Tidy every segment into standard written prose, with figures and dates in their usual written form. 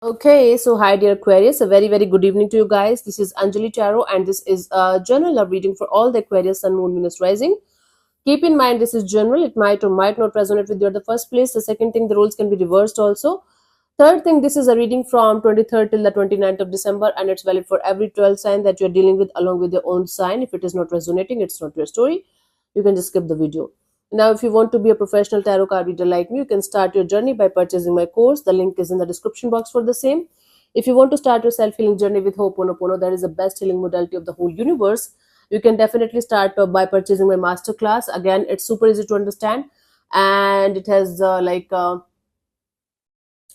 Okay, so hi dear Aquarius, a very good evening to you guys. This is Anjali Tarot and this is a general love reading for all the Aquarius Sun, Moon, Venus, Rising. Keep in mind this is general, it might or might not resonate with you at the first place. The second thing, the rules can be reversed also. Third thing, this is a reading from 23rd till the 29th of December and it's valid for every 12 sign that you're dealing with along with your own sign. If it is not resonating, it's not your story. You can just skip the video. Now, if you want to be a professional tarot card reader like me, you can start your journey by purchasing my course. The link is in the description box for the same. If you want to start your self-healing journey with Ho'oponopono, that is the best healing modality of the whole universe. You can definitely start by purchasing my masterclass. Again, it's super easy to understand and it has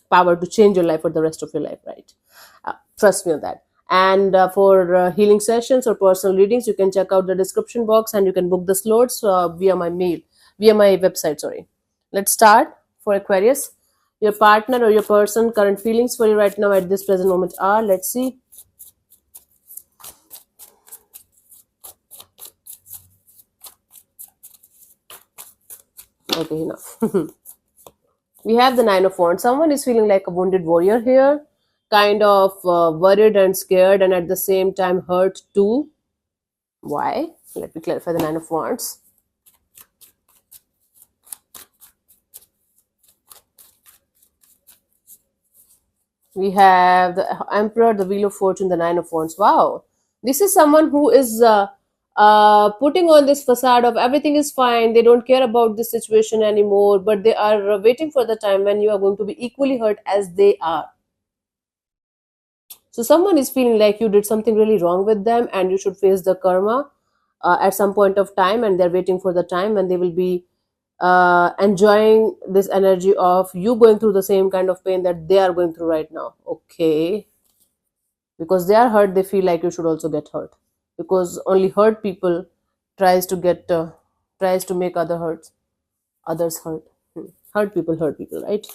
power to change your life for the rest of your life, right? Trust me on that. And for healing sessions or personal readings, you can check out the description box and you can book the slots via my website. Sorry. Let's start. For Aquarius, your partner or your person, current feelings for you right now at this present moment are, let's see. Okay, enough. We have the Nine of Wands. Someone is feeling like a wounded warrior here, kind of worried and scared and at the same time hurt too. Why? Let me clarify the Nine of Wands. We have the Emperor, the Wheel of Fortune, the Nine of Wands. Wow. This is someone who is putting on this facade of everything is fine. They don't care about this situation anymore, but they are waiting for the time when you are going to be equally hurt as they are. So someone is feeling like you did something really wrong with them and you should face the karma at some point of time, and they're waiting for the time when they will be enjoying this energy of you going through the same kind of pain that they are going through right now. Okay, because they are hurt, they feel like you should also get hurt, because only hurt people tries to make others hurt. Hurt people, right?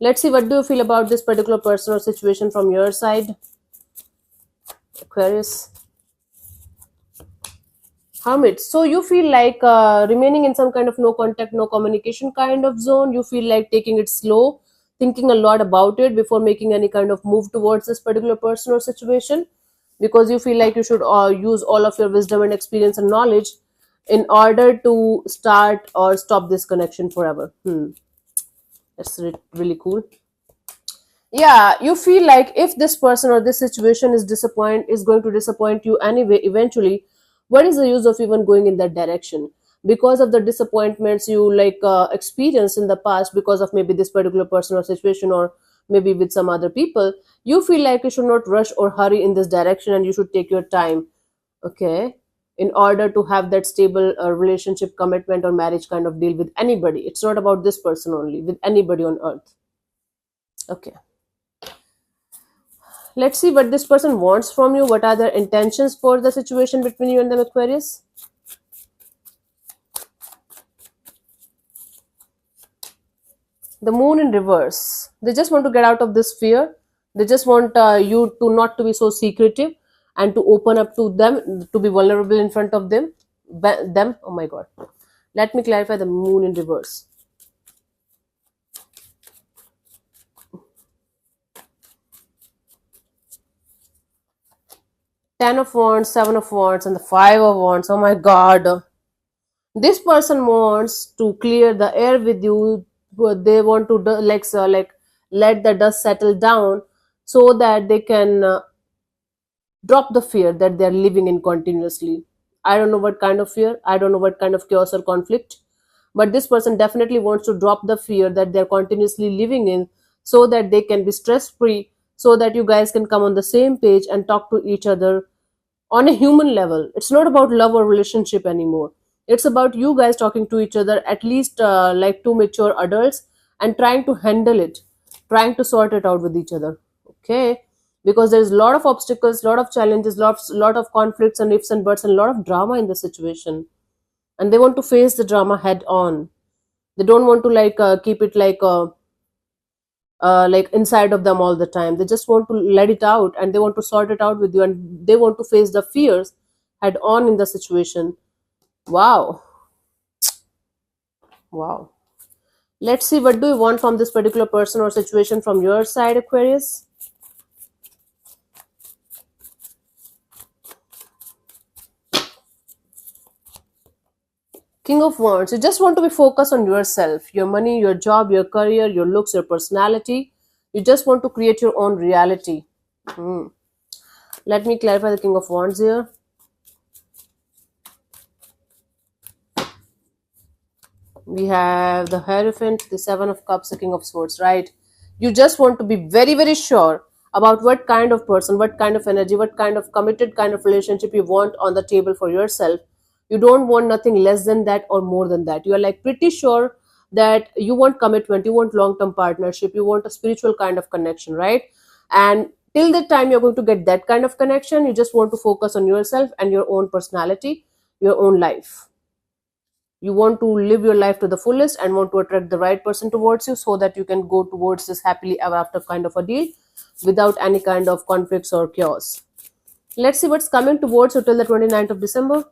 Let's see, what do you feel about this particular person or situation from your side, Aquarius? Hermit. So you feel like remaining in some kind of no contact, no communication kind of zone. You feel like taking it slow, thinking a lot about it before making any kind of move towards this particular person or situation, because you feel like you should use all of your wisdom and experience and knowledge in order to start or stop this connection forever. That's really cool. Yeah, you feel like if this person or this situation is going to disappoint you anyway eventually, what is the use of even going in that direction? Because of the disappointments you experienced in the past, because of maybe this particular person or situation, or maybe with some other people, you feel like you should not rush or hurry in this direction and you should take your time, okay, in order to have that stable relationship, commitment or marriage kind of deal with anybody. It's not about this person only, with anybody on earth. Okay, let's see what this person wants from you. What are their intentions for the situation between you and them, Aquarius? The Moon in reverse. They just want to get out of this fear. They just want you to not to be so secretive and to open up to them, to be vulnerable in front of them. Oh my God. Let me clarify the Moon in reverse. Ten of Wands, Seven of Wands, and the Five of Wands. Oh my God. This person wants to clear the air with you. They want to let the dust settle down so that they can drop the fear that they're living in continuously. I don't know what kind of fear, I don't know what kind of chaos or conflict, but this person definitely wants to drop the fear that they're continuously living in so that they can be stress free, so that you guys can come on the same page and talk to each other on a human level. It's not about love or relationship anymore. It's about you guys talking to each other, at least like two mature adults, and trying to handle it, trying to sort it out with each other. Okay, because there's a lot of obstacles, lot of challenges, lot of conflicts and ifs and buts and a lot of drama in the situation, and they want to face the drama head on. They don't want to keep it like inside of them all the time. They just want to let it out and they want to sort it out with you, and they want to face the fears head on in the situation. Wow. Wow. Let's see, what do you want from this particular person or situation from your side, Aquarius? King of Wands, you just want to be focused on yourself, your money, your job, your career, your looks, your personality. You just want to create your own reality. Hmm. Let me clarify the King of Wands here. We have the Hierophant, the Seven of Cups, the King of Swords, right? You just want to be very, very sure about what kind of person, what kind of energy, what kind of committed kind of relationship you want on the table for yourself. You don't want nothing less than that or more than that. You are like pretty sure that you want commitment, you want long term partnership, you want a spiritual kind of connection, right? And till the time you're going to get that kind of connection, you just want to focus on yourself and your own personality, your own life. You want to live your life to the fullest and want to attract the right person towards you so that you can go towards this happily ever after kind of a deal without any kind of conflicts or chaos. Let's see what's coming towards you till the 29th of December.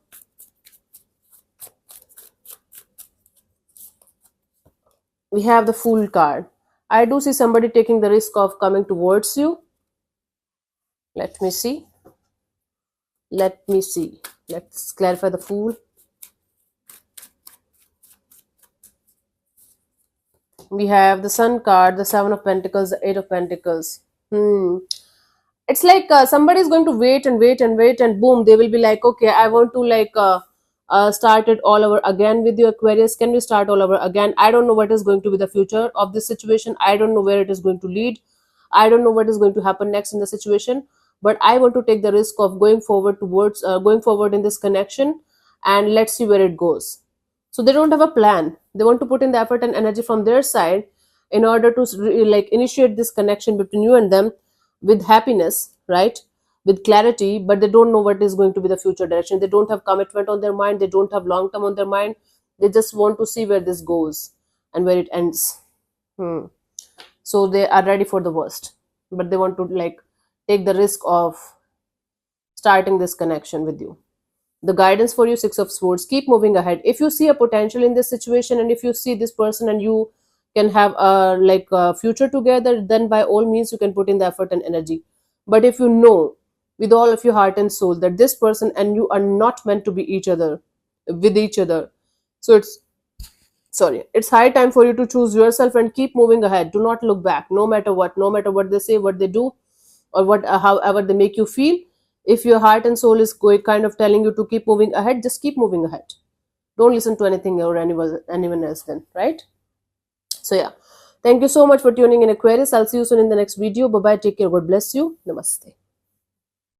We have the Fool card. I do see somebody taking the risk of coming towards you. Let me see. Let me see. Let's clarify the Fool. We have the Sun card, the Seven of Pentacles, the Eight of Pentacles. It's like somebody is going to wait and wait and wait, and boom, they will be like, okay, I want to like start it all over again with you, Aquarius. Can we start all over again? I don't know what is going to be the future of this situation. I don't know where it is going to lead. I don't know what is going to happen next in the situation, but I want to take the risk of going forward towards going forward in this connection, and let's see where it goes. So they don't have a plan. They want to put in the effort and energy from their side in order to like initiate this connection between you and them with happiness, right? With clarity, but they don't know what is going to be the future direction. They don't have commitment on their mind. They don't have long term on their mind. They just want to see where this goes and where it ends. Hmm. So they are ready for the worst, but they want to like take the risk of starting this connection with you. The guidance for you, Six of Swords, keep moving ahead. If you see a potential in this situation, and if you see this person and you can have a like a future together, then by all means you can put in the effort and energy. But if you know with all of your heart and soul that this person and you are not meant to be each other with each other, so it's high time for you to choose yourself and keep moving ahead. Do not look back, no matter what, no matter what they say, what they do, or what however they make you feel. If your heart and soul is going kind of telling you to keep moving ahead, just keep moving ahead. Don't listen to anything or anyone else then, right? So yeah, thank you so much for tuning in, Aquarius. I'll see you soon in the next video. Bye bye, take care, God bless you, namaste.